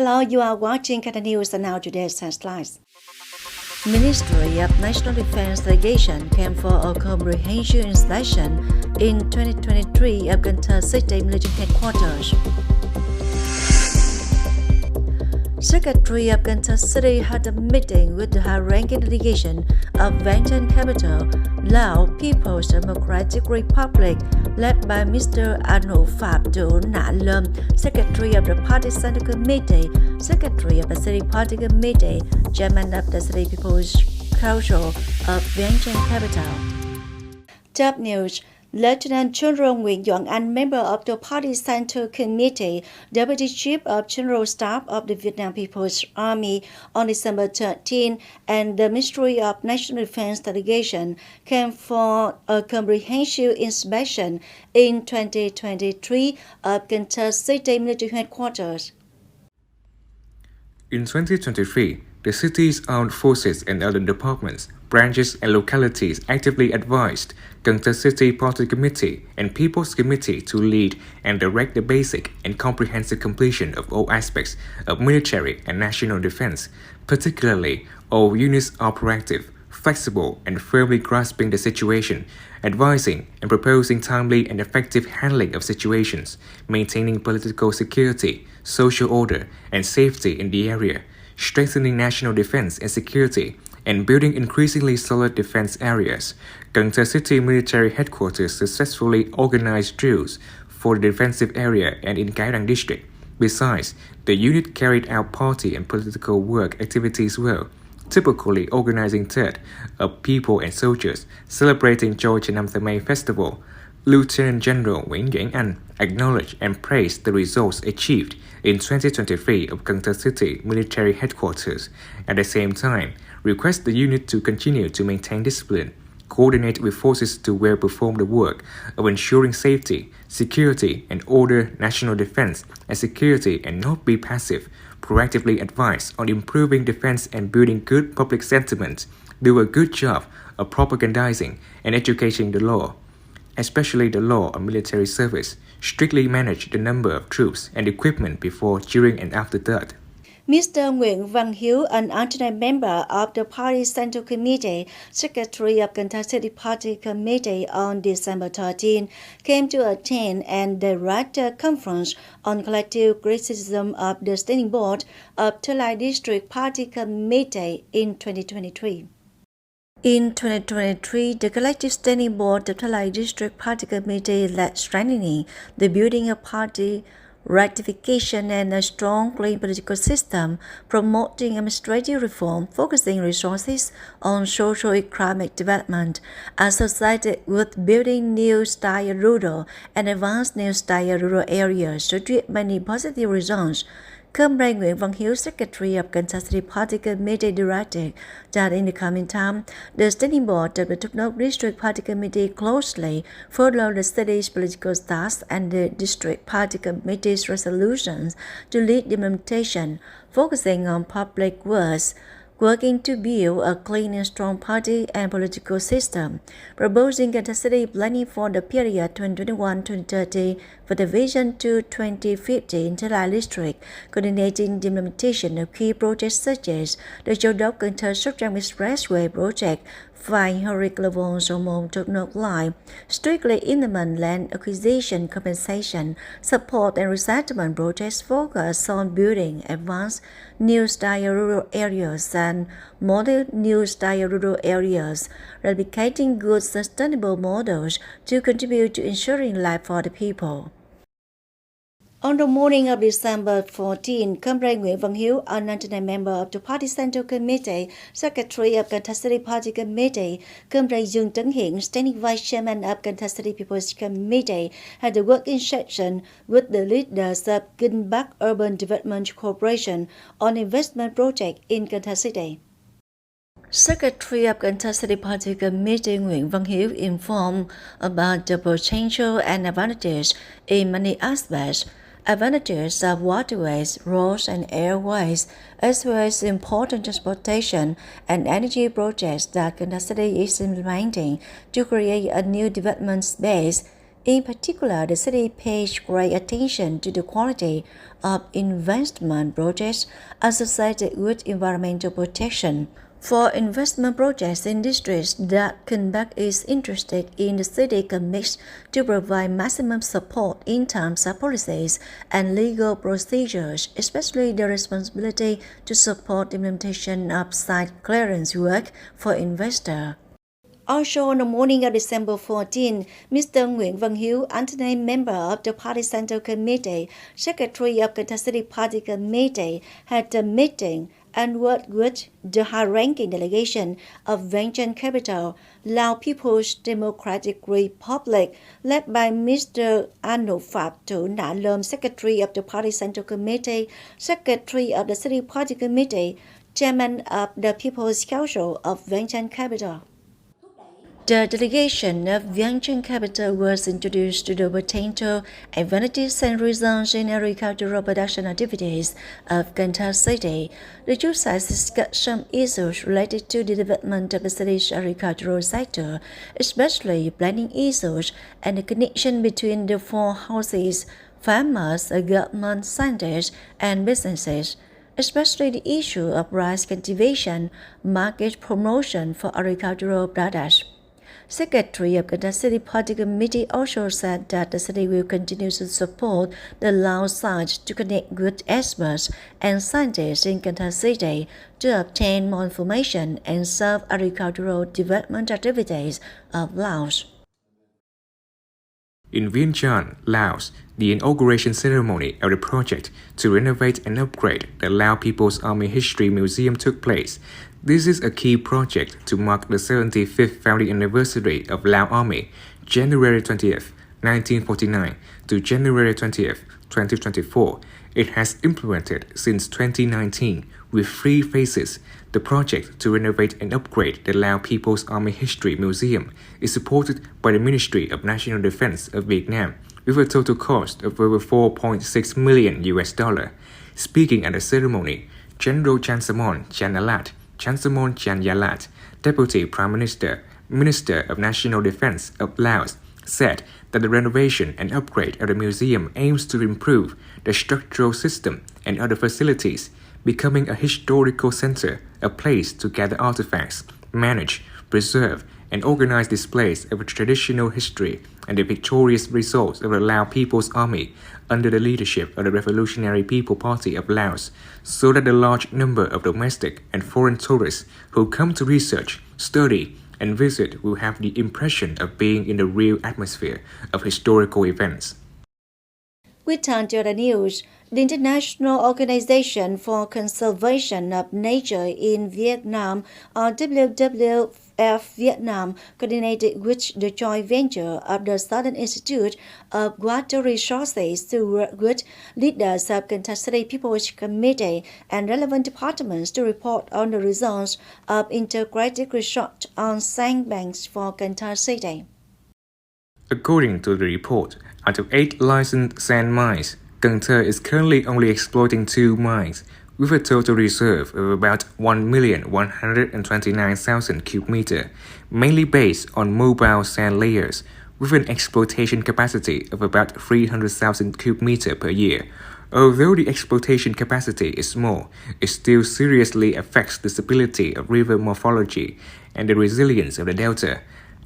Hello, you are watching Canada News and now today's headlines. Ministry of National Defense delegation came for a comprehensive inspection in 2023 of Cần Thơ City military headquarters. Secretary of Cần Thơ City had a meeting with the high-ranking delegation of Vientiane Capital, Lao People's Democratic Republic, led by Mr. Anouphap Tounalom, Secretary of the Party Central Committee, Secretary of the City Party Committee, Chairman of the City People's Council of Vientiane Capital. Top news. Lieutenant General Vientiane Anh, member of the Party Central Committee, Deputy Chief of General Staff of the Vietnam People's Army on December 13, and the Ministry of National Defense delegation came for a comprehensive inspection in 2023 of Cần Thơ City military headquarters. In 2023, the city's armed forces and other departments, branches and localities actively advised Cần Thơ City Party Committee and People's Committee to lead and direct the basic and comprehensive completion of all aspects of military and national defense, particularly all units are proactive, flexible and firmly grasping the situation, advising and proposing timely and effective handling of situations, maintaining political security, social order and safety in the area, strengthening national defense and security, and building increasingly solid defense areas. Cần Thơ City Military Headquarters successfully organized drills for the defensive area and in Cái Răng District. Besides, the unit carried out party and political work activities well, typically organizing third of people and soldiers celebrating Choi Nam Thơ Mây Festival. Lieutenant General Vientiane Anh acknowledged and praised the results achieved in 2023 of Cần Thơ City Military Headquarters. At the same time, request the unit to continue to maintain discipline, coordinate with forces to well perform the work of ensuring safety, security and order, national defense and security, and not be passive, proactively advise on improving defense and building good public sentiment, do a good job of propagandizing and educating the law, especially the law of military service, strictly manage the number of troops and equipment before, during and after that. Mr. Nguyễn Văn Hiếu, an alternate member of the Party Central Committee, Secretary of Cần Thơ City Party Committee on December 13, came to attend and direct a conference on collective criticism of the Standing Board of Thơ Lai District Party Committee in 2023. In 2023, the Collective Standing Board of Thơ Lai District Party Committee led strengthening the building of party ratification and a strong clean political system, promoting administrative reform, focusing resources on socio-economic development, associated with building new style rural and advanced new style rural areas to achieve many positive results. Comrade Nguyễn Văn Hiếu, Secretary of Cần Thơ City Party Committee, directed that in the coming time, the Standing Board of the Nước District Party Committee closely follow the city's political tasks and the District Party Committee's resolutions to lead the implementation, focusing on public works, working to build a clean and strong party and political system, proposing Cần Thơ City planning for the period 2021-2030 for the vision to 2050 in Thơ Lai District, coordinating the implementation of key projects such as the Châu Đốc Cần Thơ Sóc Trăng Expressway project, 500 kV Sông to North Line, strictly implement land acquisition, compensation, support and resettlement projects focused on building advanced new style rural areas and model new style rural areas, replicating good sustainable models to contribute to ensuring life for the people. On the morning of December 14, Comrade Nguyễn Văn Hiếu, an alternate member of the Party Central Committee, Secretary of Cần Thơ City Party Committee, Comrade Dương Tấn Hiển, Standing Vice Chairman of Cần Thơ City People's Committee, had a working session with the leaders of Kinh Bắc Urban Development Corporation on investment project in Cần Thơ City. Secretary of Cần Thơ City Party Committee Nguyễn Văn Hiếu informed about the potential and advantages in many aspects, advantages of waterways, roads and airways, as well as important transportation and energy projects that Cần Thơ City is implementing to create a new development space In particular, the city pays great attention to the quality of investment projects associated with environmental protection. For investment projects in districts that Kenbach is interested in, the city commits to provide maximum support in terms of policies and legal procedures, especially the responsibility to support the implementation of site clearance work for investors. Also, on the morning of December 14, Mr. Nguyễn Văn Hiếu, alternate member of the Party Central Committee, Secretary of Cần Thơ City Party Committee, had a meeting and worked with the high-ranking delegation of Vientiane Capital, Lao People's Democratic Republic, led by Mr. Anouphap Tounalom, Secretary of the Party Central Committee, Secretary of the City Party Committee, Chairman of the People's Council of Vientiane Capital. The delegation of Vientiane Capital was introduced to the potential advantages and results in agricultural production activities of Cần Thơ City. The two sides discussed some issues related to the development of the city's agricultural sector, especially planning issues and the connection between the four houses, farmers, government, scientists, and businesses, especially the issue of rice cultivation, market promotion for agricultural products. Secretary of Cần Thơ City Party Committee also said that the city will continue to support the Lao side to connect with experts and scientists in Cần Thơ City to obtain more information and serve agricultural development activities of Laos. In Vientiane, Laos, the inauguration ceremony of the project to renovate and upgrade the Lao People's Army History Museum took place. This is a key project to mark the 75th founding anniversary of Lao Army, January 20th, 1949 to January 20th, 2024. It has implemented since 2019 with 3 phases. The project to renovate and upgrade the Lao People's Army History Museum is supported by the Ministry of National Defense of Vietnam with a total cost of over $4.6 million. Speaking at the ceremony, General Chansamon Chanalat, Chansamon Chanyalat, Deputy Prime Minister, Minister of National Defense of Laos, said that the renovation and upgrade of the museum aims to improve the structural system and other facilities, becoming a historical center, a place to gather artifacts, manage, preserve, and organize displays of traditional history and the victorious results of the Lao People's Army under the leadership of the Revolutionary People Party of Laos, so that the large number of domestic and foreign tourists who come to research, study, and visit will have the impression of being in the real atmosphere of historical events. We turn to the news. The International Organization for Conservation of Nature in Vietnam, or WWF Vietnam, coordinated with the joint venture of the Southern Institute of Water Resources to work with leaders of Cần Thơ City People's Committee and relevant departments to report on the results of integrated research on sandbanks for Cần Thơ City. According to the report, out of 8 licensed sand mines, Cần Thơ is currently only exploiting 2 mines, with a total reserve of about 1,129,000 cubic meter, mainly based on mobile sand layers, with an exploitation capacity of about 300,000 cubic meter per year. Although the exploitation capacity is small, it still seriously affects the stability of river morphology and the resilience of the delta.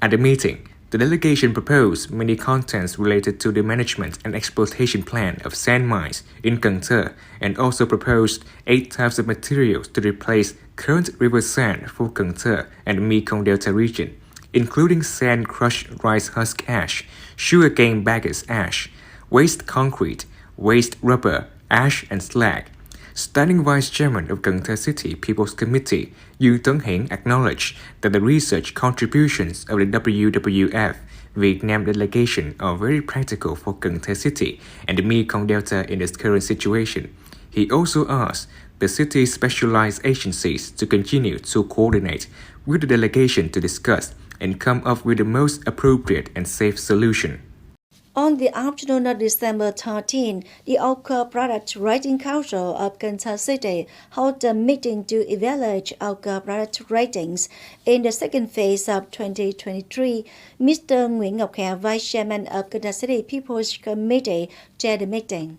At the meeting, the delegation proposed many contents related to the management and exploitation plan of sand mines in Cần Thơ and also proposed 8 types of materials to replace current river sand for Cần Thơ and Mekong Delta region, including sand crushed rice husk ash, sugarcane bagasse ash, waste concrete, waste rubber, ash and slag. Standing Vice Chairman of Cần Thơ City People's Committee, Tân Hình acknowledged that the research contributions of the WWF Vietnam delegation are very practical for Cần Thơ City and the Mekong Delta in its current situation. He also asked the city's specialized agencies to continue to coordinate with the delegation to discuss and come up with the most appropriate and safe solution. On the afternoon of December 13, the Alcohol Product Rating Council of Cần Thơ City held a meeting to evaluate alcohol product ratings in the second phase of 2023. Mr. Nguyễn Ngọc Hà, Vice Chairman of Cần Thơ City People's Committee, chaired the meeting.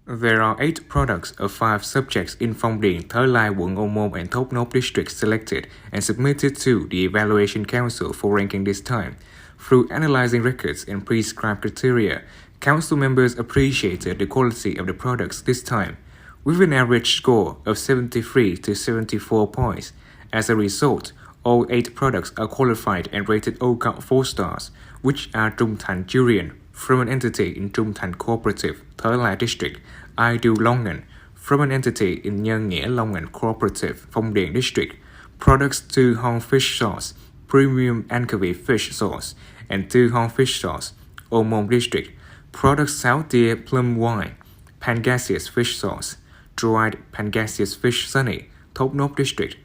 There are 8 products of 5 subjects in Phong Điền, Thới Lai, quận Ô Môn and Thốt Nốt districts selected and submitted to the Evaluation Council for ranking this time. Through analyzing records and prescribed criteria, Council members appreciated the quality of the products this time, with an average score of 73 to 74 points. As a result, all 8 products are qualified and rated OCAP 4 stars, which are Trung Thành Durian, from an entity in Trung Thành Cooperative, Thới Lai District, I Do Longan, from an entity in Nhân Nghĩa Longan Cooperative, Phong Điền District, products Tu Hong Fish Sauce, Premium Anchovy Fish Sauce, and Tu Hong Fish Sauce, Ô Môn District, products Sáu Tia Plum Wine, Pangasius Fish Sauce, Dried Pangasius Fish Sunny, Thốt Nốt District.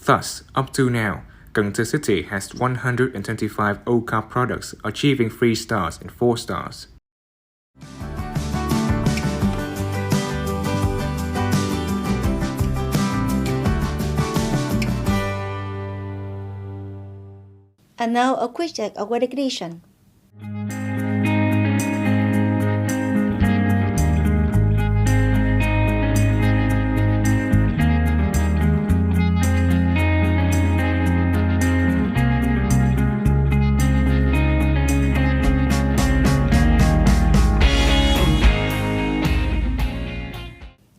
Thus, up to now, Cần Thơ City has 125 OCAP products achieving 3 stars and 4 stars. And now a quick check of weather condition.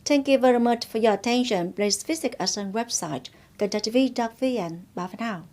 Thank you very much for your attention. Please visit us on website kênh thtpct.vn. Bye for now.